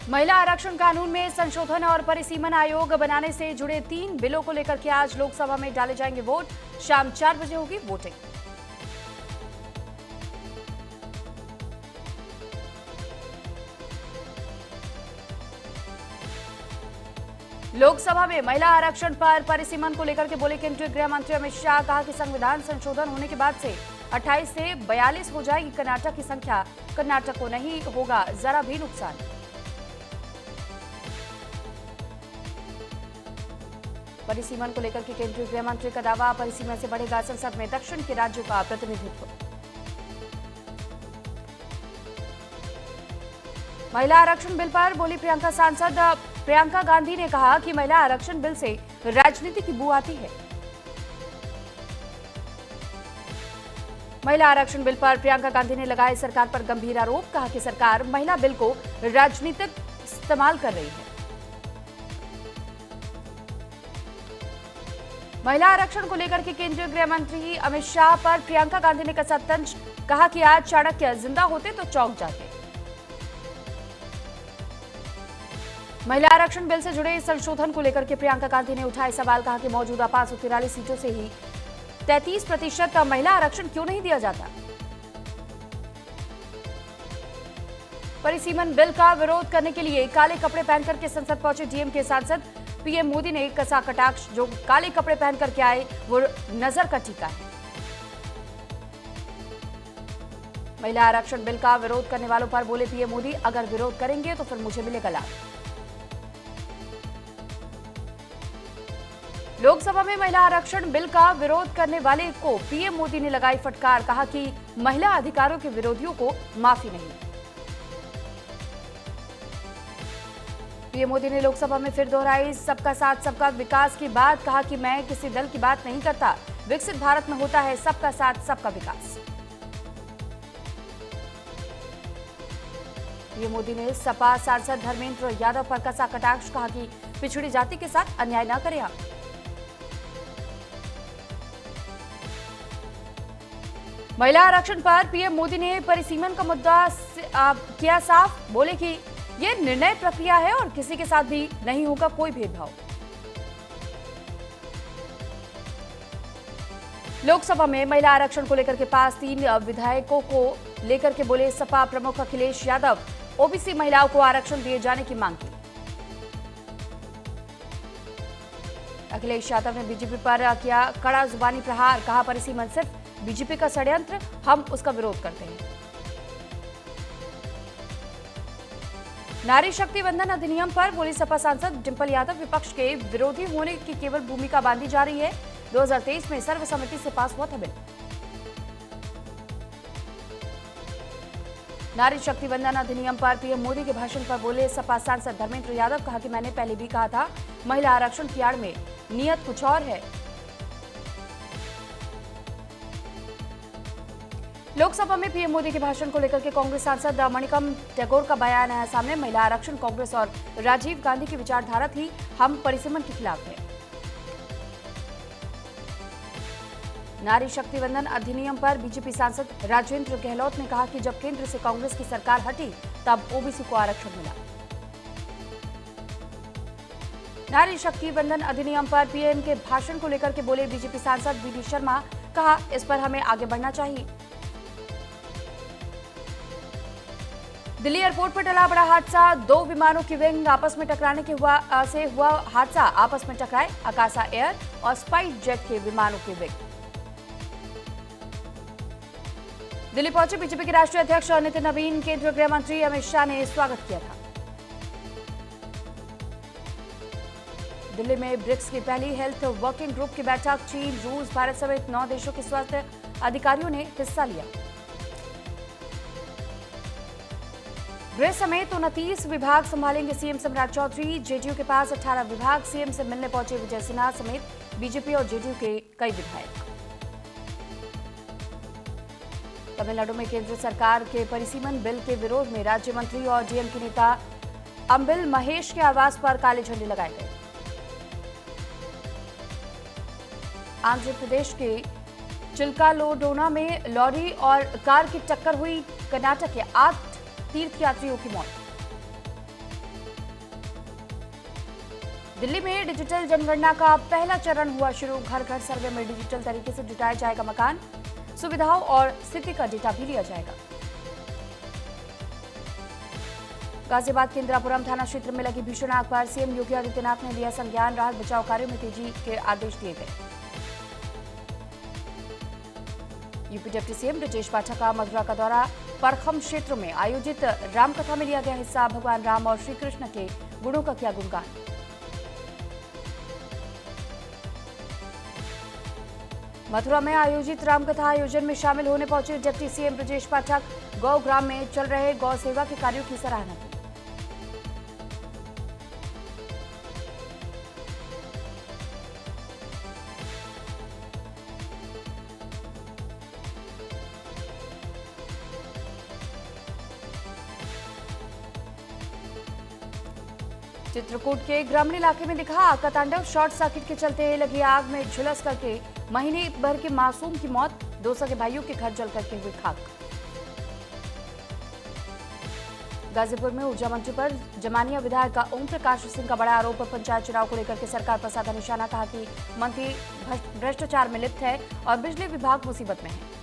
महिला आरक्षण कानून में संशोधन और परिसीमन आयोग बनाने से जुड़े 3 बिलों को लेकर के आज लोकसभा में डाले जाएंगे वोट। शाम 4 बजे होगी वोटिंग। लोकसभा में महिला आरक्षण पर परिसीमन को लेकर के बोले केंद्रीय गृह मंत्री अमित शाह। कहा कि संविधान संशोधन होने के बाद से 28 से 42 हो जाएगी कर्नाटक की संख्या। कर्नाटक को नहीं होगा जरा भी नुकसान। परिसीमन को लेकर के केंद्रीय गृह मंत्री का दावा। परिसीमन से बढ़ेगा संसद में दक्षिण के राज्यों का प्रतिनिधित्व। महिला आरक्षण बिल पर बोली प्रियंका सांसद। प्रियंका गांधी ने कहा कि महिला आरक्षण बिल से राजनीति की बू आती है। महिला आरक्षण बिल पर प्रियंका गांधी ने लगाए सरकार पर गंभीर आरोप। कहा कि सरकार महिला बिल को राजनीतिक इस्तेमाल कर रही है। महिला आरक्षण को लेकर के केंद्रीय गृह मंत्री अमित शाह पर प्रियंका गांधी ने कसा तंज। कहा कि आज चाणक्य जिंदा होते तो चौंक जाते। महिला आरक्षण बिल से जुड़े संशोधन को लेकर के प्रियंका गांधी ने उठाए सवाल। कहा कि मौजूदा 543 सीटों से ही 33% महिला आरक्षण क्यों नहीं दिया जाता। परिसीमन बिल का विरोध करने के लिए काले कपड़े पहनकर के संसद पहुंचे डीएमके सांसद। पीएम मोदी ने कसा कटाक्ष। जो काले कपड़े पहन करके आए वो नजर का टीका है। महिला आरक्षण बिल का विरोध करने वालों पर बोले पीएम मोदी, अगर विरोध करेंगे तो फिर मुझे मिलेगा लाभ। लोकसभा में महिला आरक्षण बिल का विरोध करने वाले को पीएम मोदी ने लगाई फटकार। कहा कि महिला अधिकारों के विरोधियों को माफी नहीं। पीएम मोदी ने लोकसभा में फिर दोहराई सबका साथ सबका विकास की बात। कहा कि मैं किसी दल की बात नहीं करता। विकसित भारत में होता है सबका साथ सबका विकास। पीएम मोदी ने सपा सांसद धर्मेंद्र यादव पर कसा कटाक्ष। कहा कि पिछड़ी जाति के साथ अन्याय न करें आप। महिला आरक्षण पर पीएम मोदी ने परिसीमन का मुद्दा किया साफ। बोले कि यह निर्णय प्रक्रिया है और किसी के साथ भी नहीं होगा कोई भेदभाव। लोकसभा में महिला आरक्षण को लेकर के पास 3 विधायकों को लेकर के बोले सपा प्रमुख अखिलेश यादव। ओबीसी महिलाओं को आरक्षण दिए जाने की मांग की। अखिलेश यादव ने बीजेपी पर किया कड़ा जुबानी प्रहार। कहा परिसीमन सिर्फ बीजेपी का षड्यंत्र, हम उसका विरोध करते हैं। नारी शक्ति वंदन अधिनियम पर बोली सपा सांसद डिंपल यादव, विपक्ष के विरोधी होने की केवल भूमिका बांधी जा रही है। 2023 में सर्वसम्मति से पास हुआ था बिल। नारी शक्ति वंदन अधिनियम पर पीएम मोदी के भाषण पर बोले सपा सांसद धर्मेंद्र यादव। कहा कि मैंने पहले भी कहा था महिला आरक्षण की आड़ में नियत कुछ और है। लोकसभा में पीएम मोदी के भाषण को लेकर के कांग्रेस सांसद मणिकम टैगोर का बयान आया सामने। महिला आरक्षण कांग्रेस और राजीव गांधी की विचारधारा थी, हम परिसीमन के खिलाफ हैं। नारी शक्ति वंदन अधिनियम पर बीजेपी सांसद राजेंद्र गहलोत ने कहा कि जब केंद्र से कांग्रेस की सरकार हटी तब ओबीसी को आरक्षण मिला। नारी शक्ति वंदन अधिनियम पर पीएम के भाषण को लेकर के बोले बीजेपी सांसद बीडी शर्मा। कहा इस पर हमें आगे बढ़ना चाहिए। दिल्ली एयरपोर्ट पर टला बड़ा हादसा। 2 विमानों की विंग आपस में टकराने के हुआ हादसा। आपस में टकराए आकाशा एयर और स्पाइस जेट के विमानों की विंग। दिल्ली पहुंचे बीजेपी के राष्ट्रीय अध्यक्ष नितिन नवीन। केंद्रीय गृह मंत्री अमित शाह ने स्वागत किया था। दिल्ली में ब्रिक्स की पहली हेल्थ वर्किंग ग्रुप की बैठक। चीन, रूस, भारत समेत 9 देशों के स्वास्थ्य अधिकारियों ने हिस्सा लिया। गृह समेत 29 विभाग संभालेंगे सीएम सम्राट चौधरी। जेडीयू के पास 18 विभाग। सीएम से मिलने पहुंचे विजय सिन्हा समेत बीजेपी और जेडीयू के कई विधायक। तमिलनाडु में केंद्र सरकार के परिसीमन बिल के विरोध में राज्य मंत्री और डीएमके नेता अंबिल महेश के आवास पर काले झंडे लगाए गए। आंध्र प्रदेश के चिल्कालोडोना में लॉरी और कार की टक्कर हुई। कर्नाटक के 8 तीर्थयात्रियों की मौत। दिल्ली में डिजिटल जनगणना का पहला चरण हुआ शुरू। घर घर सर्वे में डिजिटल तरीके से जुटाया जाएगा मकान, सुविधाओं और स्थिति का डेटा भी लिया जाएगा। गाजियाबाद के इंदिरापुरम थाना क्षेत्र में लगी भीषण आग पर सीएम योगी आदित्यनाथ ने लिया संज्ञान। राहत बचाव कार्यों में तेजी के आदेश दिए गए। UP deputy CM Brajesh Pathak का मथुरा का दौरा। परखम क्षेत्र में आयोजित रामकथा में लिया गया हिस्सा। भगवान राम और श्री कृष्ण के गुणों का किया गुणगान। मथुरा में आयोजित रामकथा आयोजन में शामिल होने पहुंचे डिप्टी सीएम ब्रजेश पाठक। गौ ग्राम में चल रहे गौ सेवा के कार्यों की सराहना की। चित्रकूट के ग्रामीण इलाके में दिखा आग का तांडव। शॉर्ट सर्किट के चलते लगी आग में झुलस करके महीने भर के मासूम की मौत। 2 सगे भाइयों के घर जल करके हुए खाक। गाजीपुर में ऊर्जा मंत्री पर जमानिया विधायक का ओम प्रकाश सिंह का बड़ा आरोप। पंचायत चुनाव को लेकर के सरकार पर साधा निशाना। कहा कि मंत्री भ्रष्टाचार में लिप्त है और बिजली विभाग मुसीबत में है।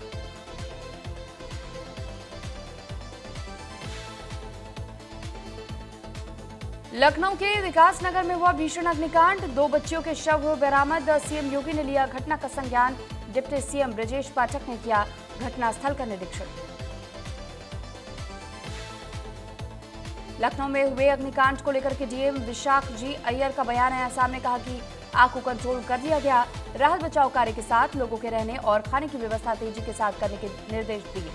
लखनऊ के विकास नगर में हुआ भीषण अग्निकांड। 2 बच्चियों के शव हुए बरामद। सीएम योगी ने लिया घटना का संज्ञान। डिप्टी सीएम ब्रजेश पाठक ने किया घटनास्थल का निरीक्षण। लखनऊ में हुए अग्निकांड को लेकर के डीएम विशाख जी अय्यर का बयान आया सामने। कहा कि आग को कंट्रोल कर लिया गया। राहत बचाव कार्य के साथ लोगों के रहने और खाने की व्यवस्था तेजी के साथ करने के निर्देश दिए।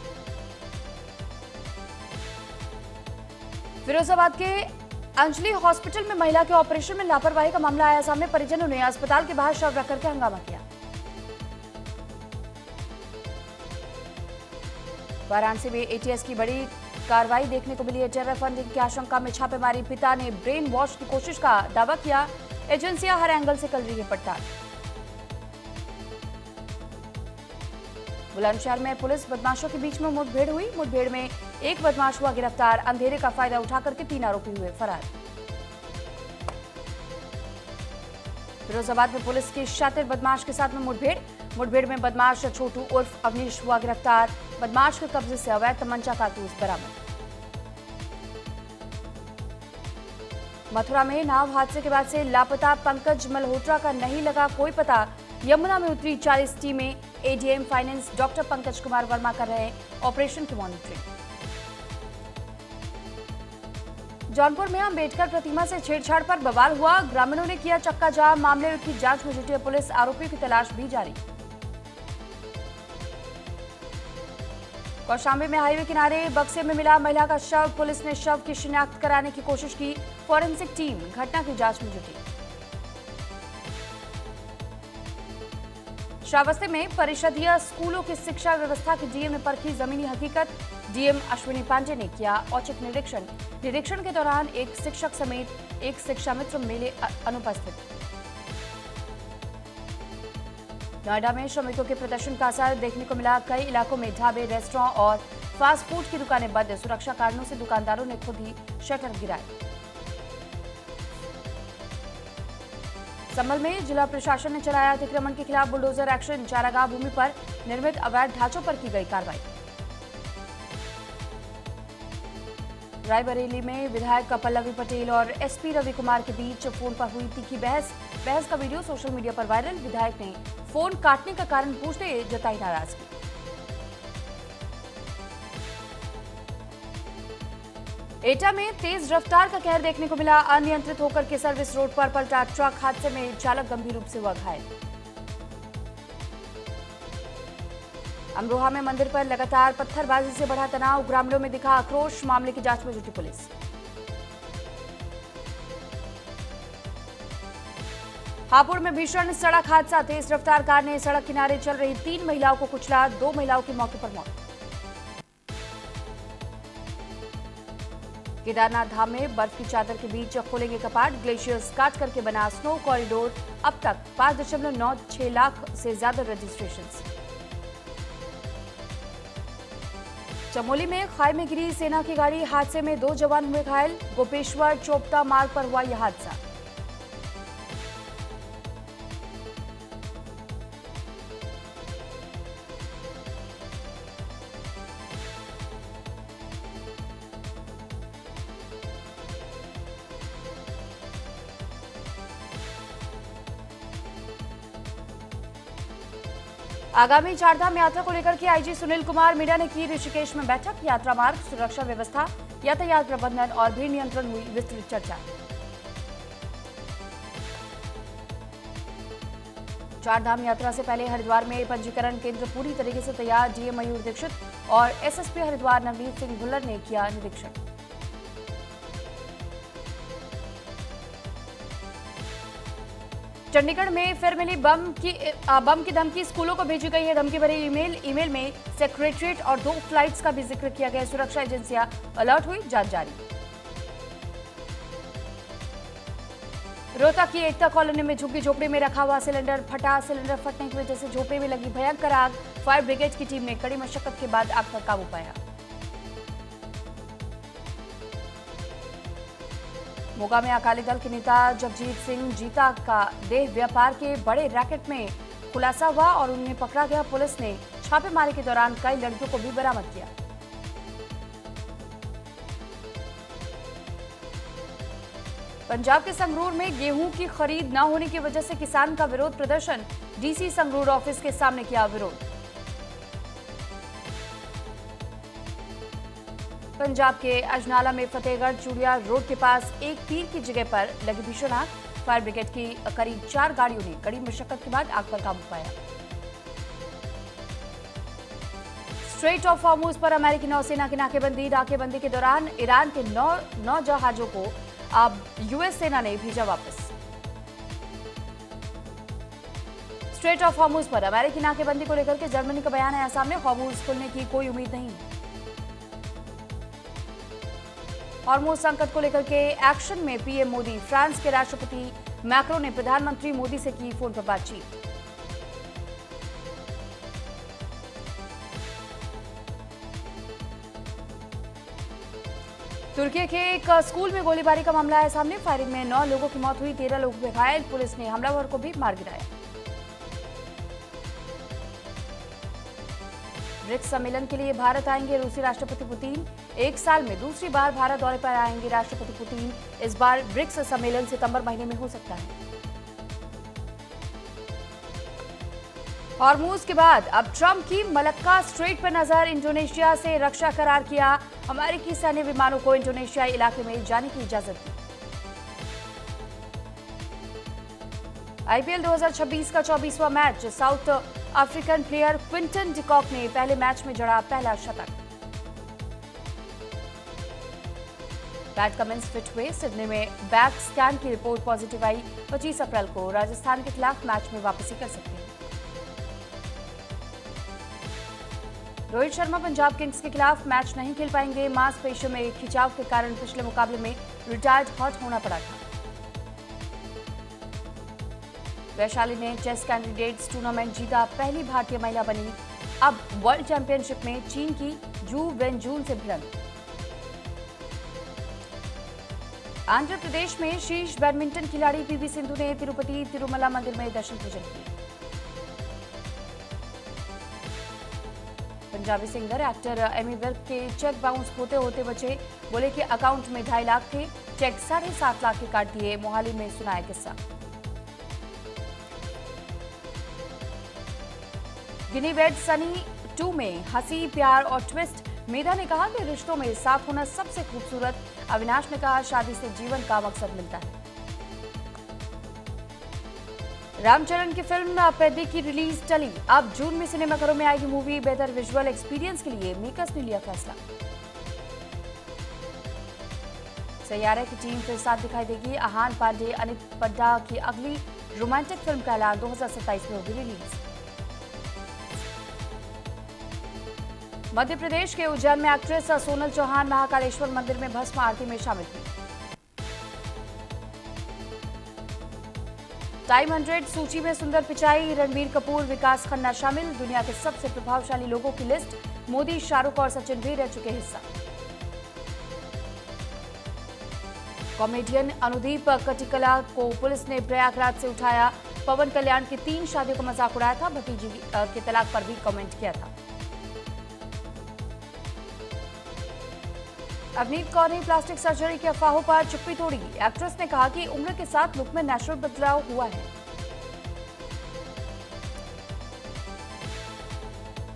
फिरोजाबाद के अंजलि हॉस्पिटल में महिला के ऑपरेशन में लापरवाही का मामला आया सामने। परिजनों ने अस्पताल के बाहर शव रख करके हंगामा किया। वाराणसी में एटीएस की बड़ी कार्रवाई देखने को मिली है। टेरर फंडिंग की आशंका में छापेमारी। पिता ने ब्रेन वॉश की कोशिश का दावा किया। एजेंसियां हर एंगल से कर रही है पड़ताल। बुलंदशहर में पुलिस बदमाशों के बीच में मुठभेड़ हुई। मुठभेड़ में एक बदमाश हुआ गिरफ्तार। अंधेरे का फायदा उठा करके 3 आरोपी हुए फरार। फिरोजाबाद में पुलिस की शातिर बदमाश के साथ में मुठभेड़ में बदमाश छोटू उर्फ अवनीश हुआ गिरफ्तार। बदमाश के कब्जे से अवैध तमंचा कारतूस बरामद। मथुरा में नाव हादसे के बाद से लापता पंकज मल्होत्रा का नहीं लगा कोई पता। यमुना में उतरी 40 टीमें। ADM finance doctor Pankaj Kumar Verma कर रहे ऑपरेशन की मॉनिटरिंग। जौनपुर में अंबेडकर प्रतिमा से छेड़छाड़ पर बवाल हुआ। ग्रामीणों ने किया चक्का जाम। मामले की जांच में जुटी है पुलिस। आरोपियों की तलाश भी जारी। कौशाम्बी में हाईवे किनारे बक्से में मिला महिला का शव। पुलिस ने शव की शिनाख्त कराने की कोशिश की। फॉरेंसिक टीम घटना की जांच में जुटी। श्रावस्ती में परिषदीय स्कूलों की शिक्षा व्यवस्था की डीएम ने परखी जमीनी हकीकत। डीएम अश्विनी पांडे ने किया औचक निरीक्षण। निरीक्षण के दौरान एक शिक्षक समेत एक शिक्षा मित्र मिले अनुपस्थित। नोएडा में श्रमिकों के प्रदर्शन का असर देखने को मिला। कई इलाकों में ढाबे, रेस्टोरेंट और फास्ट फूड की दुकानें बंद। सुरक्षा कारणों से दुकानदारों ने खुद ही शटर गिराए। संभल में जिला प्रशासन ने चलाया अतिक्रमण के खिलाफ बुलडोजर एक्शन। चारागाह भूमि पर निर्मित अवैध ढांचों पर की गई कार्रवाई। रायबरेली में विधायक पल्लवी पटेल और एसपी रवि कुमार के बीच फोन पर हुई तीखी बहस का वीडियो सोशल मीडिया पर वायरल। विधायक ने फोन काटने का कारण पूछते जताई नाराजगी। एटा में तेज रफ्तार का कहर देखने को मिला। अनियंत्रित होकर के सर्विस रोड पर पलटा ट्रक। हादसे में चालक गंभीर रूप से हुआ घायल। अमरोहा में मंदिर पर लगातार पत्थरबाजी से बढ़ा तनाव। ग्रामीणों में दिखा आक्रोश। मामले की जांच में जुटी पुलिस। हापुड़ में भीषण सड़क हादसा। तेज रफ्तार कार ने सड़क किनारे चल रही 3 महिलाओं को कुचला। 2 महिलाओं की मौके पर मौत। केदारनाथ धाम में बर्फ की चादर के बीच खोलेंगे कपाट। ग्लेशियर्स काट करके बना स्नो कॉरिडोर। अब तक 5.96 लाख से ज्यादा रजिस्ट्रेशंस। चमोली में खाई में गिरी सेना की गाड़ी। हादसे में 2 जवान हुए घायल। गोपेश्वर चोपता मार्ग पर हुआ यह हादसा। आगामी चारधाम यात्रा को लेकर के आईजी सुनील कुमार मीणा ने की ऋषिकेश में बैठक। यात्रा मार्ग, सुरक्षा व्यवस्था, यातायात प्रबंधन और भीड़ नियंत्रण हुई विस्तृत चर्चा। चारधाम यात्रा से पहले हरिद्वार में पंजीकरण केंद्र पूरी तरीके से तैयार। डीएम मयूर दीक्षित और एसएसपी हरिद्वार नवनीत सिंह भुल्लर ने किया निरीक्षण। चंडीगढ़ में फिर मिली बम की धमकी। स्कूलों को भेजी गई है धमकी भरी ईमेल में सेक्रेटरीट और 2 फ्लाइट्स का भी जिक्र किया गया। सुरक्षा एजेंसियां अलर्ट हुई, जांच जारी। रोहतक की एकता कॉलोनी में झुग्गी झोपड़ी में रखा हुआ सिलेंडर फटा। सिलेंडर फटने की वजह से झोपड़ी में लगी भयंकर आग। फायर ब्रिगेड की टीम ने कड़ी मशक्कत के बाद आग पर काबू पाया। मोगा में अकाली दल के नेता जगजीत सिंह जीता का देह व्यापार के बड़े रैकेट में खुलासा हुआ और उन्हें पकड़ा गया। पुलिस ने छापेमारी के दौरान कई लड़कियों को भी बरामद किया। पंजाब के संगरूर में गेहूं की खरीद न होने की वजह से किसान का विरोध प्रदर्शन। डीसी संगरूर ऑफिस के सामने किया विरोध। पंजाब के अजनाला में फतेहगढ़ चूड़िया रोड के पास एक तीर की जगह पर लगी भीषण आग। फायर ब्रिगेड की करीब 4 गाड़ियों ने कड़ी मशक्कत के बाद आग पर काबू पाया। स्ट्रेट ऑफ हॉर्मुज पर अमेरिकी नौसेना की नाकेबंदी के दौरान ईरान के 9 जहाजों को अब यूएस सेना ने भेजा वापस। स्ट्रेट ऑफ हॉर्मुज पर अमेरिकी नाकेबंदी को लेकर के जर्मनी का बयान आया सामने। हॉर्मुज खुलने की कोई उम्मीद नहीं है। हॉर्मुज संकट को लेकर के एक्शन में पीएम मोदी। फ्रांस के राष्ट्रपति मैक्रो ने प्रधानमंत्री मोदी से की फोन पर बातचीत। तुर्की के एक स्कूल में गोलीबारी का मामला आया सामने। फायरिंग में 9 लोगों की मौत हुई, 13 लोग हुए घायल। पुलिस ने हमलावर को भी मार गिराया। ब्रिक्स सम्मेलन के लिए भारत आएंगे रूसी राष्ट्रपति पुतिन। 1 साल में दूसरी बार भारत दौरे पर आएंगे राष्ट्रपति पुतिन। इस बार ब्रिक्स सम्मेलन सितंबर महीने में हो सकता है। हॉर्मुज के बाद अब ट्रंप की मलक्का स्ट्रेट पर नजर। इंडोनेशिया से रक्षा करार किया। अमेरिकी सैन्य विमानों को इंडोनेशियाई इलाके में जाने की इजाजत दी। आईपीएल 2026 का 24वां match. South African player Quinton de Kock ने पहले मैच में जड़ा पहला शतक। पैट कमिंस फिट हुए। सिडनी में बैक स्कैन की रिपोर्ट पॉजिटिव आई। 25 अप्रैल को राजस्थान के खिलाफ मैच में वापसी कर सकते हैं। रोहित शर्मा पंजाब किंग्स के खिलाफ मैच नहीं खेल पाएंगे। मांसपेशियों में खिंचाव के कारण पिछले मुकाबले में रिटायर्ड हर्ट होना पड़ा था। वैशाली ने चेस कैंडिडेट्स टूर्नामेंट जीता। पहली भारतीय महिला बनी। अब वर्ल्ड चैंपियनशिप में चीन की जू वेनजून से भिड़ंत। आंध्र प्रदेश में शीर्ष बैडमिंटन खिलाड़ी पीवी सिंधु ने तिरुपति तिरुमला मंदिर में दर्शन पूजन किए। पंजाबी सिंगर एक्टर एमी विर्क के चेक बाउंस होते होते बचे। बोले कि अकाउंट में 2.5 लाख थे, चेक 7.5 लाख के काट दिए। मोहाली में सुनाया किस्सा। गिनी वेड सनी 2 में हंसी, प्यार और ट्विस्ट। मेधा ने कहा कि रिश्तों में साथ होना सबसे खूबसूरत। अविनाश ने कहा शादी से जीवन का मकसद मिलता है। रामचरण की फिल्म पैदी की रिलीज टली। अब जून में सिनेमाघरों में आएगी मूवी। बेहतर विजुअल एक्सपीरियंस के लिए मेकर्स ने लिया फैसला। सैयारा की टीम फिर साथ दिखाई देगी। आहान पांडे, अनित पड्डा की अगली रोमांटिक फिल्म का ऐलान 2027 में होगी रिलीज। मध्य प्रदेश के उज्जैन में एक्ट्रेस सोनल चौहान महाकालेश्वर मंदिर में भस्म आरती में शामिल थी। टाइम 100 सूची में सुंदर पिचाई। रणबीर कपूर, विकास खन्ना शामिल। दुनिया के सबसे प्रभावशाली लोगों की लिस्ट। मोदी, शाहरुख और सचिन भी रह चुके हिस्सा। कॉमेडियन अनुदीप कटिकला को पुलिस ने प्रयागराज से उठाया। पवन कल्याण की 3 शादियों का मजाक उड़ाया था। भतीजी के तलाक पर भी कमेंट किया था। अवनीत कौर ने प्लास्टिक सर्जरी की अफवाहों पर चुप्पी तोड़ी। एक्ट्रेस ने कहा कि उम्र के साथ लुक में नेचुरल बदलाव हुआ है।